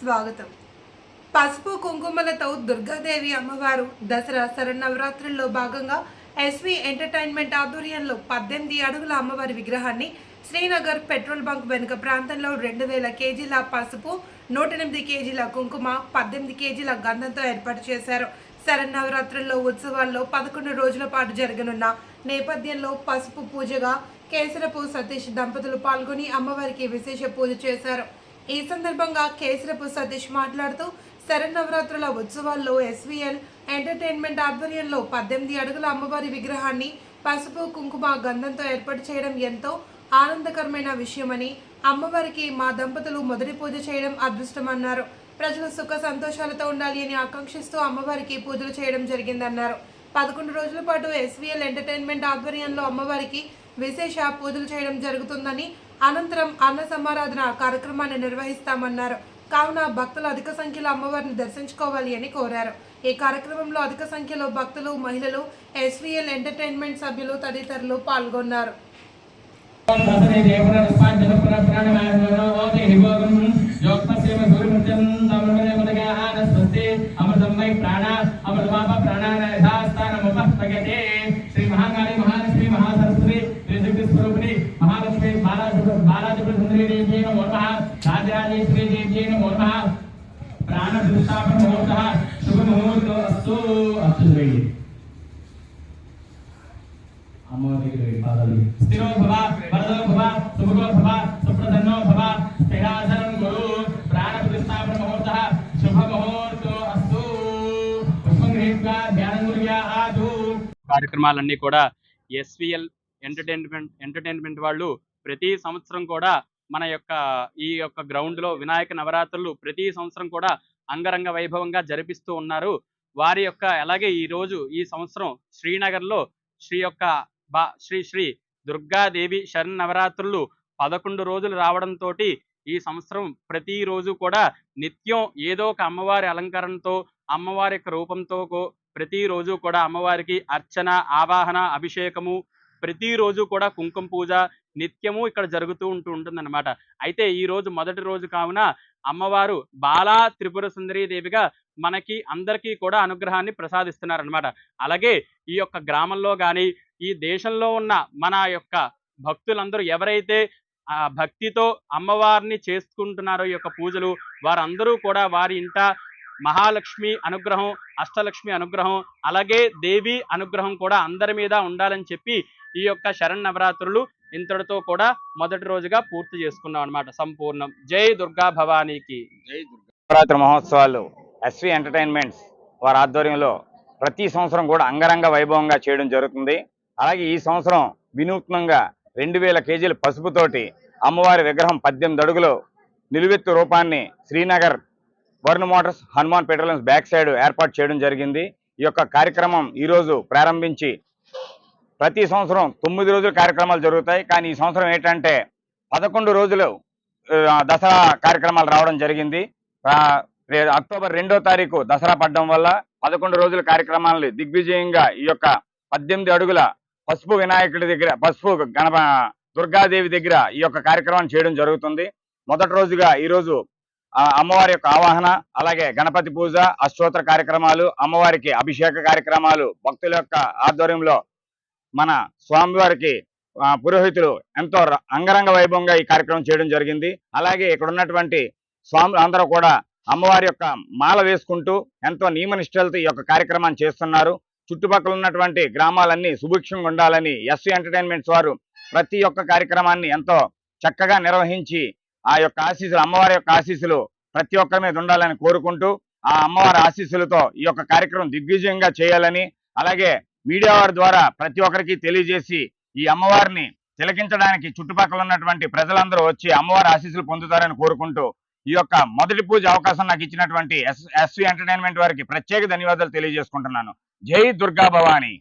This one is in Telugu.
స్వాగతం. పసుపు కుంకుమలతో దుర్గాదేవి అమ్మవారు దసరా శరన్నవరాత్రుల్లో భాగంగా ఎస్వి ఎంటర్టైన్మెంట్ ఆధ్వర్యంలో 18 అడుగుల అమ్మవారి విగ్రహాన్ని శ్రీనగర్ పెట్రోల్ బంక్ వెనుక ప్రాంతంలో 2000 కేజీల పసుపు, 108 కేజీల కుంకుమ, 18 కేజీల గంధంతో ఏర్పాటు చేశారు. శరన్నవరాత్రుల్లో ఉత్సవాల్లో 11 రోజుల పాటు జరగనున్న నేపథ్యంలో పసుపు పూజగా కేసరపు సతీష్ దంపతులు పాల్గొని అమ్మవారికి విశేష పూజ చేశారు. ఈ సందర్భంగా కేసరపు సతీష్ మాట్లాడుతూ శరన్నవరాత్రుల ఉత్సవాల్లో ఎస్విఎల్ ఎంటర్టైన్మెంట్ ఆధ్వర్యంలో 18 అడుగుల అమ్మవారి విగ్రహాన్ని పసుపు, కుంకుమ, గంధంతో ఏర్పాటు చేయడం ఎంతో ఆనందకరమైన విషయమని, అమ్మవారికి మా దంపతులు మొదటి పూజ చేయడం అదృష్టమన్నారు. ప్రజలు సుఖ సంతోషాలతో ఉండాలి అని ఆకాంక్షిస్తూ అమ్మవారికి పూజలు చేయడం జరిగిందన్నారు. 11 రోజుల పాటు ఎస్విఎల్ ఎంటర్టైన్మెంట్ ఆధ్వర్యంలో అమ్మవారికి విశేష పూజలు చేయడం జరుగుతుందని, అనంతరం అన్న సమారాధన కార్యక్రమాన్ని నిర్వహిస్తామన్నారు. కావున భక్తులు అధిక సంఖ్యలో అమ్మవారిని దర్శించుకోవాలి అని కోరారు. ఈ కార్యక్రమంలో అధిక సంఖ్యలో భక్తులు, మహిళలు, ఎస్విఎల్ ఎంటర్టైన్మెంట్ సభ్యులు తదితరులు పాల్గొన్నారు. స్థిరో భవ వరదో భవ శుభగో భవ సుప్రసన్నో భవ స్థిరాసనం గురు ప్రాణ ప్రతిష్టాపన ముహూర్త శుభ ముహూర్తో అస్తు. పుష్పం గృహీత్వా ధ్యానం కుర్యాతు. కార్యక్రమాలన్నీ కూడా ఎస్విఎల్ ఎంటర్టైన్మెంట్ వాళ్ళు ప్రతి సంవత్సరం కూడా మన యొక్క ఈ యొక్క గ్రౌండ్ లో వినాయక నవరాత్రులు ప్రతి సంవత్సరం కూడా అంగరంగ వైభవంగా జరిపిస్తూ ఉన్నారు. వారి యొక్క అలాగే ఈ సంవత్సరం శ్రీనగర్ లో శ్రీ దుర్గాదేవి శరన్నవరాత్రులు 11 రోజులు రావడంతో ఈ సంవత్సరం ప్రతిరోజు కూడా నిత్యం ఏదో ఒక అమ్మవారి అలంకరణతో, అమ్మవారి యొక్క రూపంతో ప్రతిరోజు కూడా అమ్మవారికి అర్చన, ఆవాహన, అభిషేకము, ప్రతిరోజు కూడా కుంకుమ పూజ నిత్యము ఇక్కడ జరుగుతూ ఉంటుందన్నమాట. అయితే ఈ రోజు మొదటి రోజు కావున అమ్మవారు బాలా త్రిపుర సుందరీ దేవిగా మనకి అందరికీ కూడా అనుగ్రహాన్ని ప్రసాదిస్తున్నారనమాట. అలాగే ఈ యొక్క గ్రామంలో కానీ ఈ దేశంలో ఉన్న మన యొక్క భక్తులందరూ ఎవరైతే ఆ భక్తితో అమ్మవారిని చేసుకుంటున్నారో ఈ యొక్క పూజలు, వారందరూ కూడా వారి ఇంట మహాలక్ష్మి అనుగ్రహం, అష్టలక్ష్మి అనుగ్రహం, అలాగే దేవి అనుగ్రహం కూడా అందరి మీద ఉండాలని చెప్పి ఈ యొక్క శరన్నవరాత్రులు ఇంతటితో కూడా మొదటి రోజుగా పూర్తి చేసుకున్నాం అనమాట. సంపూర్ణం. జై దుర్గా భవానీకి. జై దుర్గా. నవరాత్రి మహోత్సవాలు ఎస్వి ఎంటర్టైన్మెంట్స్ వారి ఆధ్వర్యంలో ప్రతి సంవత్సరం కూడా అంగరంగ వైభవంగా చేయడం జరుగుతుంది. అలాగే ఈ సంవత్సరం వినూత్నంగా 2000 కేజీల పసుపుతోటి అమ్మవారి విగ్రహం 18 అడుగులు నిలువెత్తు రూపాన్ని Srinagar Varun Motors Hanuman petroleum back side ఏర్పాటు చేయడం జరిగింది. ఈ యొక్క కార్యక్రమం ఈరోజు ప్రారంభించి ప్రతి సంవత్సరం 9 రోజుల కార్యక్రమాలు జరుగుతాయి. కానీ ఈ సంవత్సరం ఏంటంటే 11 రోజులు దసరా కార్యక్రమాలు రావడం జరిగింది. అక్టోబర్ 2వ తారీఖు దసరా పడడం వల్ల 11 రోజుల కార్యక్రమాలను దిగ్విజయంగా ఈ యొక్క 18 అడుగుల పసుపు వినాయకుడి దగ్గర, పసుపు దుర్గాదేవి దగ్గర ఈ యొక్క కార్యక్రమాన్ని చేయడం జరుగుతుంది. మొదటి రోజుగా ఈరోజు అమ్మవారి యొక్క ఆవాహన, అలాగే గణపతి పూజ, అష్టోత్తర కార్యక్రమాలు, అమ్మవారికి అభిషేక కార్యక్రమాలు భక్తుల యొక్క ఆధ్వర్యంలో మన స్వామివారికి పురోహితులు ఎంతో అంగరంగ వైభవంగా ఈ కార్యక్రమం చేయడం జరిగింది. అలాగే ఇక్కడ ఉన్నటువంటి స్వాములు అందరూ కూడా అమ్మవారి యొక్క మాల వేసుకుంటూ ఎంతో నియమనిష్టలతో ఈ యొక్క కార్యక్రమాన్ని చేస్తున్నారు. చుట్టుపక్కల ఉన్నటువంటి గ్రామాలన్నీ సుభిక్షంగా ఉండాలని ఎస్వి ఎంటర్టైన్మెంట్స్ వారు ప్రతి ఒక్క కార్యక్రమాన్ని ఎంతో చక్కగా నిర్వహించి ఆ యొక్క ఆశీస్సులు, అమ్మవారి యొక్క ఆశీస్సులు ప్రతి ఒక్కరి మీద ఉండాలని కోరుకుంటూ ఆ అమ్మవారి ఆశీస్సులతో ఈ యొక్క కార్యక్రమం దిగ్విజయంగా చేయాలని, అలాగే మీడియా వారి ద్వారా ప్రతి ఒక్కరికి తెలియజేసి ఈ అమ్మవారిని తిలకించడానికి చుట్టుపక్కల ఉన్నటువంటి ప్రజలందరూ వచ్చి అమ్మవారి ఆశీస్సులు పొందుతారని కోరుకుంటూ ఈ యొక్క మొదటి పూజ అవకాశం నాకు ఇచ్చినటువంటి ఎస్వి ఎంటర్టైన్మెంట్ వారికి ప్రత్యేక ధన్యవాదాలు తెలియజేసుకుంటున్నాను. జై దుర్గా భవానీ.